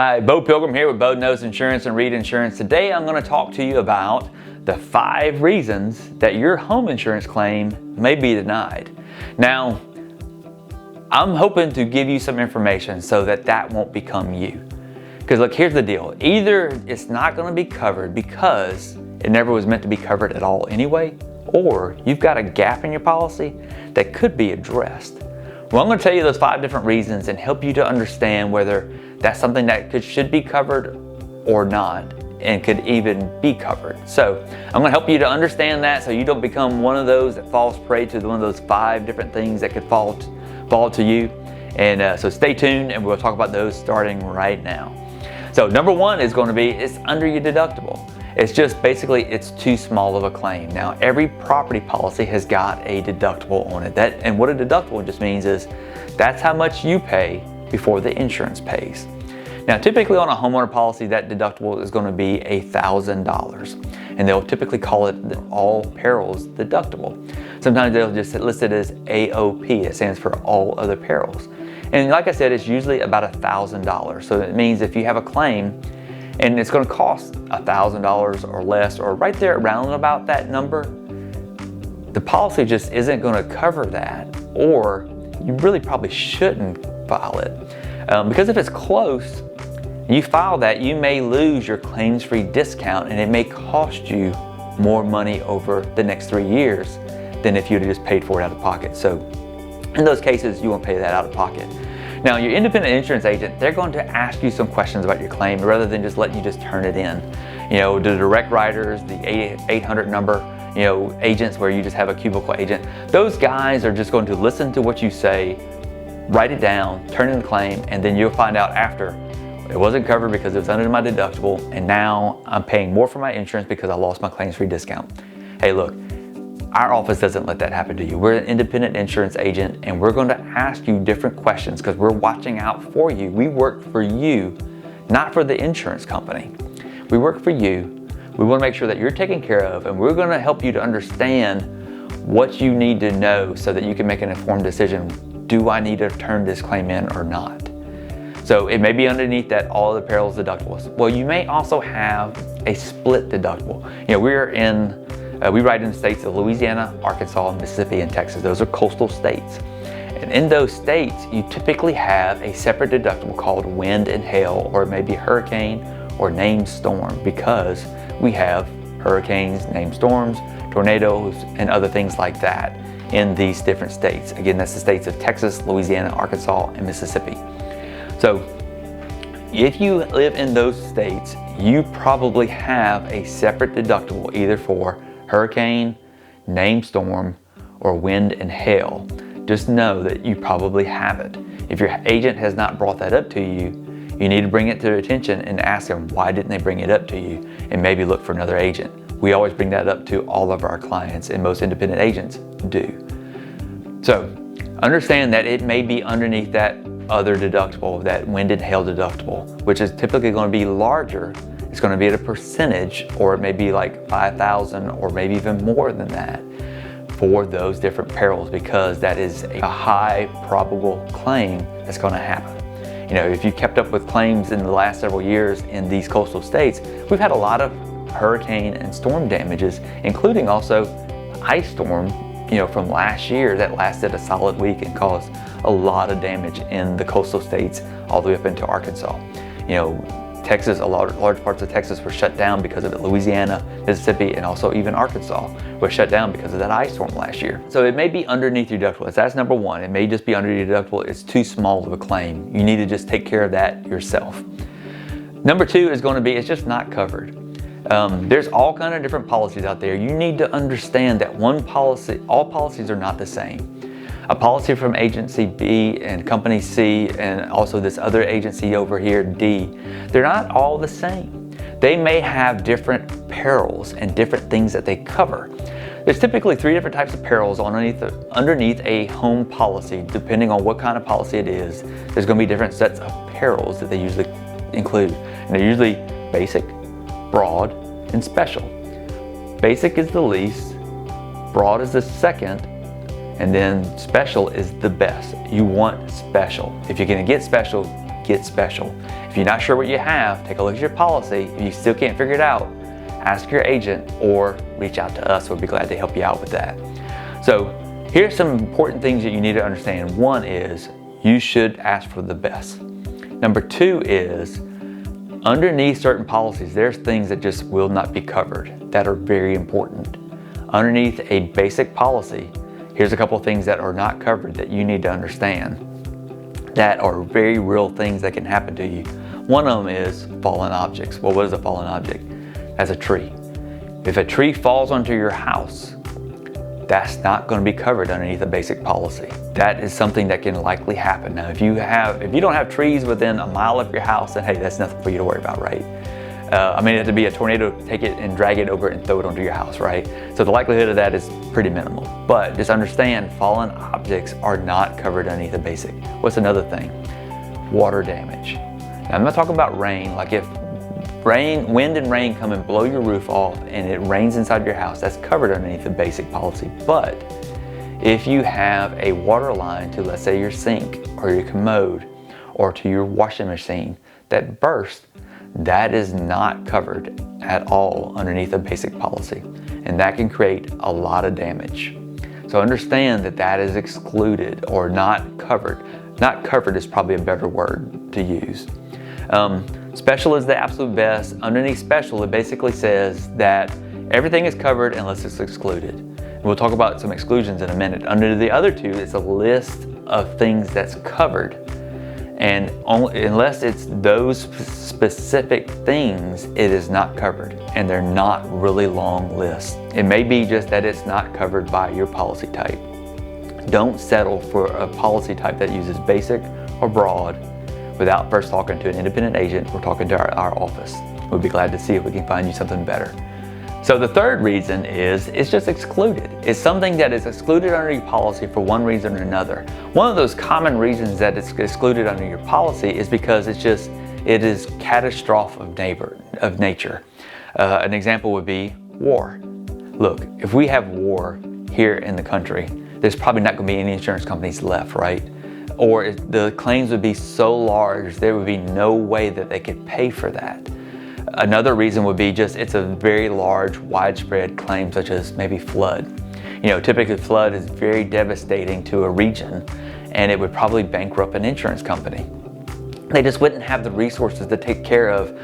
Hi, Beaux Pilgrim here with Beaux Knows Insurance and Reed Insurance. Today I'm going to talk to you about the 5 reasons that your home insurance claim may be denied. Now, I'm hoping to give you some information so that won't become you. Because look, here's the deal. Either it's not going to be covered because it never was meant to be covered at all anyway, or you've got a gap in your policy that could be addressed. Well, I'm going to tell you those 5 different reasons and help you to understand whether that's something that should be covered or not, and could even be covered. So I'm going to help you to understand that so you don't become one of those that falls prey to one of those 5 different things that could fall to you. And so stay tuned and we'll talk about those starting right now. So number 1 is going to be, it's under your deductible. It's just basically, it's too small of a claim. Now, every property policy has got a deductible on it. And what a deductible just means is that's how much you pay before the insurance pays. Now, typically on a homeowner policy, that deductible is going to be $1,000, and they'll typically call it the all perils deductible. Sometimes they'll just list it as AOP. It stands for all other perils. And like I said, it's usually about $1,000. So it means if you have a claim and it's going to cost $1,000 or less, or right there around about that number, the policy just isn't going to cover that, or you really probably shouldn't file it. Because if it's close, you file that, you may lose your claims-free discount, and it may cost you more money over the next 3 years than if you'd have just paid for it out of pocket. So in those cases, you won't pay that out of pocket. Now, your independent insurance agent, they're going to ask you some questions about your claim rather than just letting you just turn it in. You know, the direct writers, the 800 number, you know, agents where you just have a cubicle agent, those guys are just going to listen to what you say, write it down, turn in the claim, and then you'll find out after it wasn't covered because it was under my deductible, and now I'm paying more for my insurance because I lost my claims-free discount. Hey, look, our office doesn't let that happen to you. We're an independent insurance agent, and we're going to ask you different questions because we're watching out for you. We work for you, not for the insurance company. We work for you. We want to make sure that you're taken care of, and we're going to help you to understand what you need to know so that you can make an informed decision. Do I need to turn this claim in or not? So it may be underneath that all the perils deductibles. Well, you may also have a split deductible. You know, we write in the states of Louisiana, Arkansas, Mississippi, and Texas. Those are coastal states. And in those states, you typically have a separate deductible called wind and hail, or it may be hurricane or named storm, because we have hurricanes, named storms, tornadoes, and other things like that in these different states. Again, that's the states of Texas, Louisiana, Arkansas, and Mississippi. So if you live in those states, you probably have a separate deductible either for hurricane, named storm, or wind and hail. Just know that you probably have it. If your agent has not brought that up to you, you need to bring it to their attention and ask them why didn't they bring it up to you, and maybe look for another agent. We always bring that up to all of our clients, and most independent agents do. So understand that it may be underneath that other deductible, that wind and hail deductible, which is typically going to be larger. It's going to be at a percentage, or it may be like $5,000 or maybe even more than that for those different perils, because that is a high probable claim that's going to happen. You know, if you kept up with claims in the last several years in these coastal states, we've had a lot of hurricane and storm damages, including also ice storm, you know, from last year that lasted a solid week and caused a lot of damage in the coastal states all the way up into Arkansas. You know, Texas, large parts of Texas were shut down because of it. Louisiana, Mississippi, and also even Arkansas was shut down because of that ice storm last year. So it may be underneath your deductible. That's number 1. It may just be under your deductible. It's too small of a claim. You need to just take care of that yourself. Number 2 is going to be, it's just not covered. There's all kind of different policies out there. You need to understand that all policies are not the same. A policy from agency B and company C, and also this other agency over here, D, they're not all the same. They may have different perils and different things that they cover. There's typically 3 different types of perils underneath a home policy. Depending on what kind of policy it is, there's going to be different sets of perils that they usually include. And they're usually basic, broad, and special. Basic is the least, broad is the second, and then special is the best. You want special. If you're going to get special, If you're not sure what you have, take a look at your policy. If you still can't figure it out, ask your agent or reach out to us. We'll be glad to help you out with that. So here's some important things that you need to understand. One is you should ask for the best. Number two is underneath certain policies, there's things that just will not be covered that are very important. Underneath a basic policy, here's a couple of things that are not covered that you need to understand that are very real things that can happen to you. One of them is fallen objects. Well, what is a fallen object? That's a tree. If a tree falls onto your house, that's not going to be covered underneath a basic policy. That is something that can likely happen. Now, if you don't have trees within a mile of your house, then hey, that's nothing for you to worry about, right? I mean, it had to be a tornado, take it and drag it over and throw it onto your house, right? So the likelihood of that is pretty minimal. But just understand, fallen objects are not covered underneath the basic. What's another thing? Water damage. Now, I'm not talking about rain. Like if wind and rain come and blow your roof off and it rains inside your house, that's covered underneath the basic policy. But if you have a water line to, let's say, your sink or your commode or to your washing machine that burst, that is not covered at all underneath a basic policy, and that can create a lot of damage. So understand that that is excluded or not covered. Not covered is probably a better word to use. Special is the absolute best. Underneath special, it basically says that everything is covered unless it's excluded. And we'll talk about some exclusions in a minute. Under the other two, it's a list of things that's covered. And unless it's those specific things, it is not covered. And they're not really long lists. It may be just that it's not covered by your policy type. Don't settle for a policy type that uses basic or broad without first talking to an independent agent or talking to our office. We'll be glad to see if we can find you something better. So the third reason is it's just excluded. It's something that is excluded under your policy for one reason or another. One of those common reasons that it's excluded under your policy is because it is catastrophe of nature. An example would be war. Look, if we have war here in the country, there's probably not going to be any insurance companies left, right? Or the claims would be so large, there would be no way that they could pay for that. Another reason would be just it's a very large, widespread claim, such as maybe flood. Typically flood is very devastating to a region, and it would probably bankrupt an insurance company. They just wouldn't have the resources to take care of,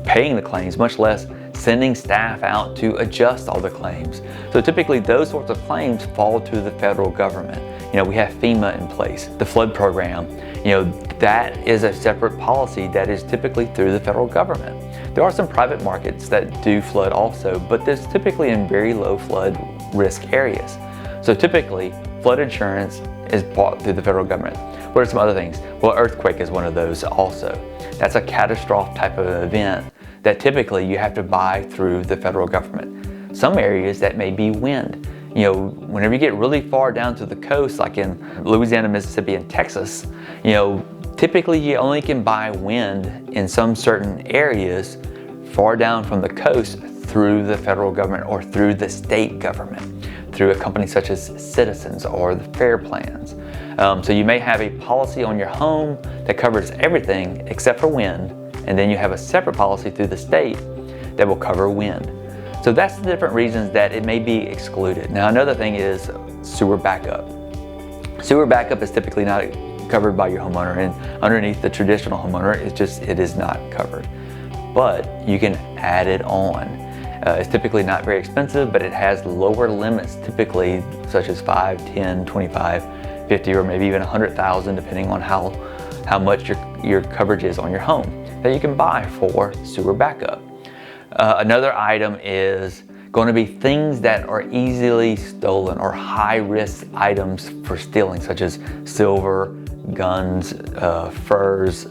paying the claims, much less sending staff out to adjust all the claims. So typically those sorts of claims fall to the federal government. We have FEMA in place, the flood program. That is a separate policy that is typically through the federal government. There are some private markets that do flood also, but there's typically in very low flood risk areas. So typically, flood insurance is bought through the federal government. What are some other things? Well, earthquake is one of those also. That's a catastrophe type of event that typically you have to buy through the federal government. Some areas that may be wind. Whenever you get really far down to the coast, like in Louisiana, Mississippi, and Texas, typically you only can buy wind in some certain areas far down from the coast through the federal government or through the state government, through a company such as Citizens or the Fair Plans. So you may have a policy on your home that covers everything except for wind, and then you have a separate policy through the state that will cover wind. So that's the different reasons that it may be excluded. Now, another thing is sewer backup. Sewer backup is typically not covered by your homeowner, and underneath the traditional homeowner, it is not covered. But you can add it on. It's typically not very expensive, but it has lower limits typically, such as 5, 10, 25, 50, or maybe even 100,000, depending on how much your coverage is on your home, that you can buy for sewer backup. Another item is going to be things that are easily stolen or high-risk items for stealing, such as silver, guns, furs,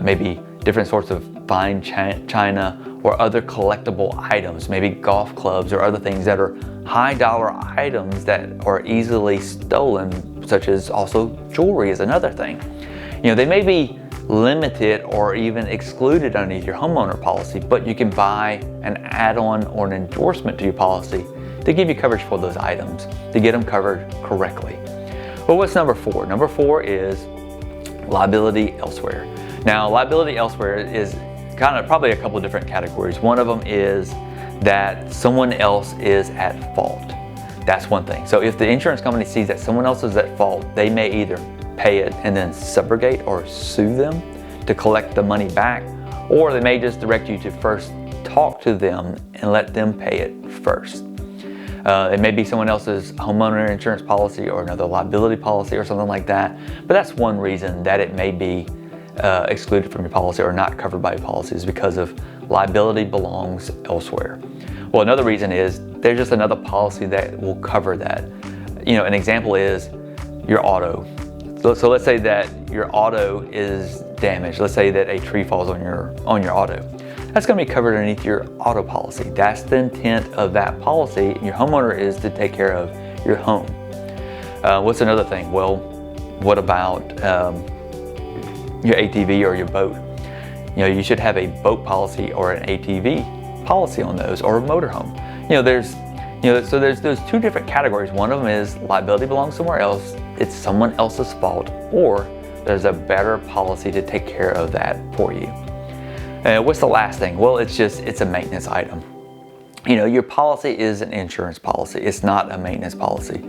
maybe different sorts of fine china or other collectible items, maybe golf clubs or other things that are high-dollar items that are easily stolen, such as also jewelry is another thing. They may be limited or even excluded underneath your homeowner policy, but you can buy an add-on or an endorsement to your policy to give you coverage for those items, to get them covered correctly. Well, what's number 4? Number 4 is liability elsewhere. Now, liability elsewhere is kind of probably a couple of different categories. One of them is that someone else is at fault. That's one thing. So if the insurance company sees that someone else is at fault, they may either pay it and then subrogate or sue them to collect the money back, or they may just direct you to first talk to them and let them pay it first. It may be someone else's homeowner insurance policy or another liability policy or something like that, but that's one reason that it may be excluded from your policy or not covered by your policy, is because of liability belongs elsewhere. Well, another reason is there's just another policy that will cover that. You know, an example is your auto. So let's say that your auto is damaged. Let's say that a tree falls on your auto. That's going to be covered underneath your auto policy. That's the intent of that policy. Your homeowner is to take care of your home. What's another thing? Well, what about your ATV or your boat? You know, you should have a boat policy or an ATV policy on those, or a motorhome. So there's those two different categories. One of them is liability belongs somewhere else. It's someone else's fault, or there's a better policy to take care of that for you. What's the last thing? Well, it's a maintenance item. You know, your policy is an insurance policy. It's not a maintenance policy.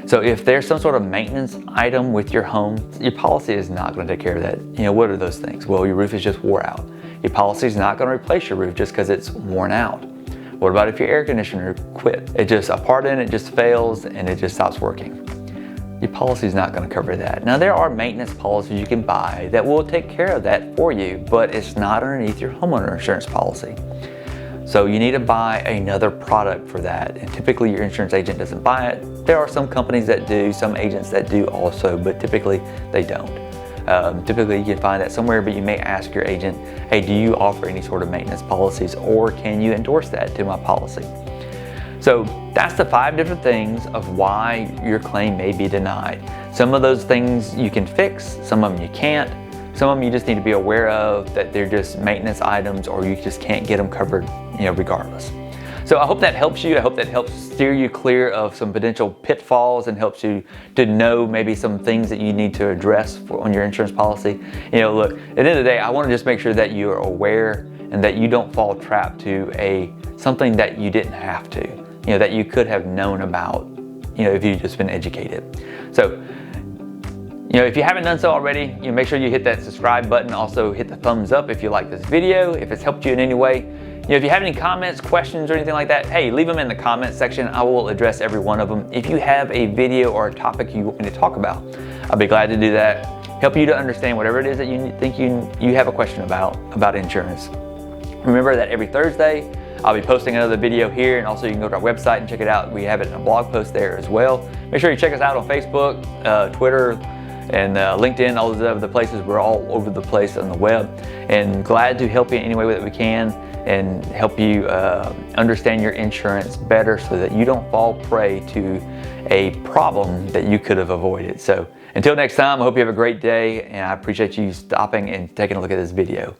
So if there's some sort of maintenance item with your home, your policy is not going to take care of that. You know, what are those things? Well, your roof is just wore out. Your policy is not going to replace your roof just because it's worn out. What about if your air conditioner quit? A part in it just fails and it just stops working. Your policy is not going to cover that. Now, there are maintenance policies you can buy that will take care of that for you, but it's not underneath your homeowner insurance policy. So you need to buy another product for that, and typically your insurance agent doesn't buy it. There are some companies that do, some agents that do also, but typically they don't. Typically you can find that somewhere, but you may ask your agent, hey, do you offer any sort of maintenance policies, or can you endorse that to my policy? So that's the 5 different things of why your claim may be denied. Some of those things you can fix, some of them you can't. Some of them you just need to be aware of that they're just maintenance items, or you just can't get them covered, regardless. So I hope that helps you. I hope that helps steer you clear of some potential pitfalls and helps you to know maybe some things that you need to address on your insurance policy. Look, at the end of the day, I want to just make sure that you are aware and that you don't fall trapped to something that you didn't have to. That you could have known about, if you've just been educated. So, if you haven't done so already, make sure you hit that subscribe button. Also hit the thumbs up if you like this video, if it's helped you in any way. If you have any comments, questions, or anything like that, hey, leave them in the comments section. I will address every one of them. If you have a video or a topic you want me to talk about, I'll be glad to do that. Help you to understand whatever it is that you think you have a question about insurance. Remember that every Thursday, I'll be posting another video here, and also you can go to our website and check it out. We have it in a blog post there as well. Make sure you check us out on Facebook, Twitter, and LinkedIn, all those other places. We're all over the place on the web, and glad to help you in any way that we can and help you understand your insurance better so that you don't fall prey to a problem that you could have avoided. So until next time, I hope you have a great day, and I appreciate you stopping and taking a look at this video.